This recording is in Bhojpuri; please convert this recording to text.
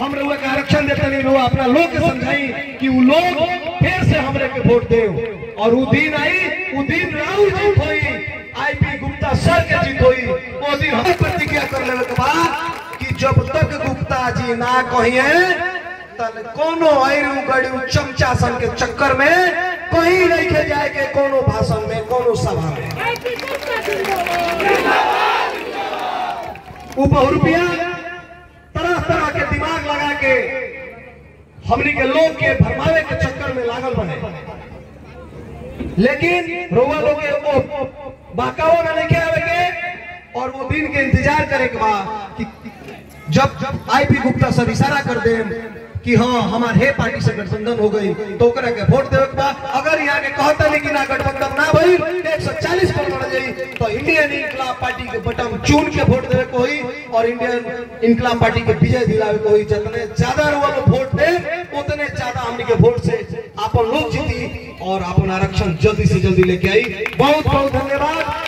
हम लोग का आरक्षण देते नहीं लोग अपना लोग के समझाई कि वो लोग फिर से हमरे के वोट दे और वो दिन आई वो दिन राहुल जीत हुई आईपी गुप्ता सर के जीत हुई वो दिन हम प्रतिज्ञा कर लेवे के बाद कि जब तक गुप्ता जी ना कहिए तन कोनो आयरू गड़ू चमचा सन के चक्कर में कहीं नहीं के जाए के कोनो भाषण में कोनो सभा में वो बहुरुपिया तरह तरह के दिमाग लगा के हमनी के लोग के भरमावे के चक्कर में लागल बने लेकिन रोवा लोग वो बाकाओ ना लेके आवे के और वो दिन के इंतजार करे के बाद कि जब आईपी गुप्ता सर इशारा कर दे कि हाँ हमारे हे पार्टी से गठबंधन हो गई तो ओकरा के वोट देवे के बाद अगर यहाँ के कहता नहीं कि ना गठबंधन ना भई 140 पर बढ़ जाई तो इंडियन इनकलाब पार्टी के बटन चुन के वोट देवे को होई और इंडियन इनकलाब पार्टी के विजय दिलावे को होई जितने ज्यादा वालों वोट दे उतने ज्यादा हमनी के वोट से अपन लोग जीती और अपन आरक्षण जल्दी से जल्दी लेके आई। बहुत बहुत धन्यवाद।